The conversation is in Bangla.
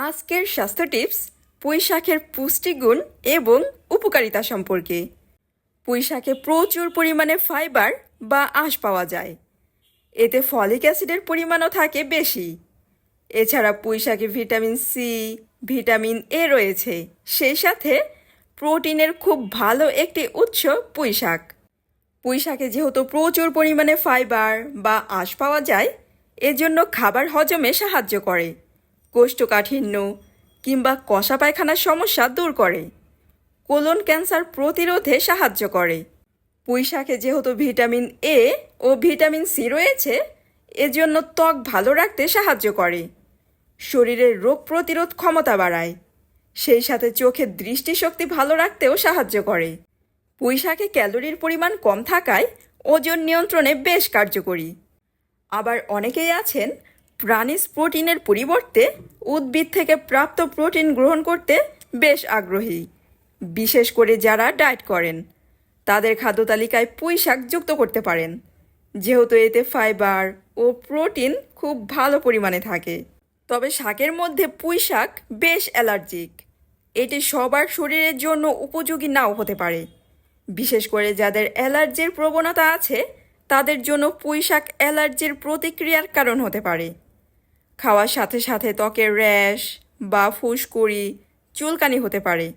আজকের স্বাস্থ্য টিপস পুঁই শাকের পুষ্টিগুণ এবং উপকারিতা সম্পর্কে। পুঁই শাকে প্রচুর পরিমাণে ফাইবার বা আঁশ পাওয়া যায়। এতে ফলিক অ্যাসিডের পরিমাণও থাকে বেশি। এছাড়া পুঁই শাকে ভিটামিন সি, ভিটামিন এ রয়েছে। সেই সাথে প্রোটিনের খুব ভালো একটি উৎস পুঁই শাক। পুঁই শাকে যেহেতু প্রচুর পরিমাণে ফাইবার বা আঁশ পাওয়া যায়, এজন্য খাবার হজমে সাহায্য করে, কোষ্ঠকাঠিন্য কিংবা কষা পায়খানার সমস্যা দূর করে, কোলন ক্যান্সার প্রতিরোধে সাহায্য করে। পুঁই শাকে যেহেতু ভিটামিন এ ও ভিটামিন সি রয়েছে, এজন্য ত্বক ভালো রাখতে সাহায্য করে, শরীরের রোগ প্রতিরোধ ক্ষমতা বাড়ায়, সেই সাথে চোখের দৃষ্টিশক্তি ভালো রাখতেও সাহায্য করে। পুঁই শাকে ক্যালোরির পরিমাণ কম থাকায় ওজন নিয়ন্ত্রণে বেশ কার্যকরী। আবার অনেকেই আছেন প্রাণীজ প্রোটিনের পরিবর্তে উদ্ভিদ থেকে প্রাপ্ত প্রোটিন গ্রহণ করতে বেশ আগ্রহী, বিশেষ করে যারা ডায়েট করেন। তাদের খাদ্য তালিকায় পুঁই শাক যুক্ত করতে পারেন, যেহেতু এতে ফাইবার ও প্রোটিন খুব ভালো পরিমাণে থাকে। তবে শাকের মধ্যে পুঁই শাক বেশ অ্যালার্জিক। এটি সবার শরীরের জন্য উপযোগী নাও হতে পারে। বিশেষ করে যাদের অ্যালার্জির প্রবণতা আছে, তাদের জন্য পুঁই শাক অ্যালার্জির প্রতিক্রিয়ার কারণ হতে পারে। খাওয়ার সাথে সাথে ত্বকের র্যাশ বা ফুসকুড়ি, চুলকানি হতে পারে।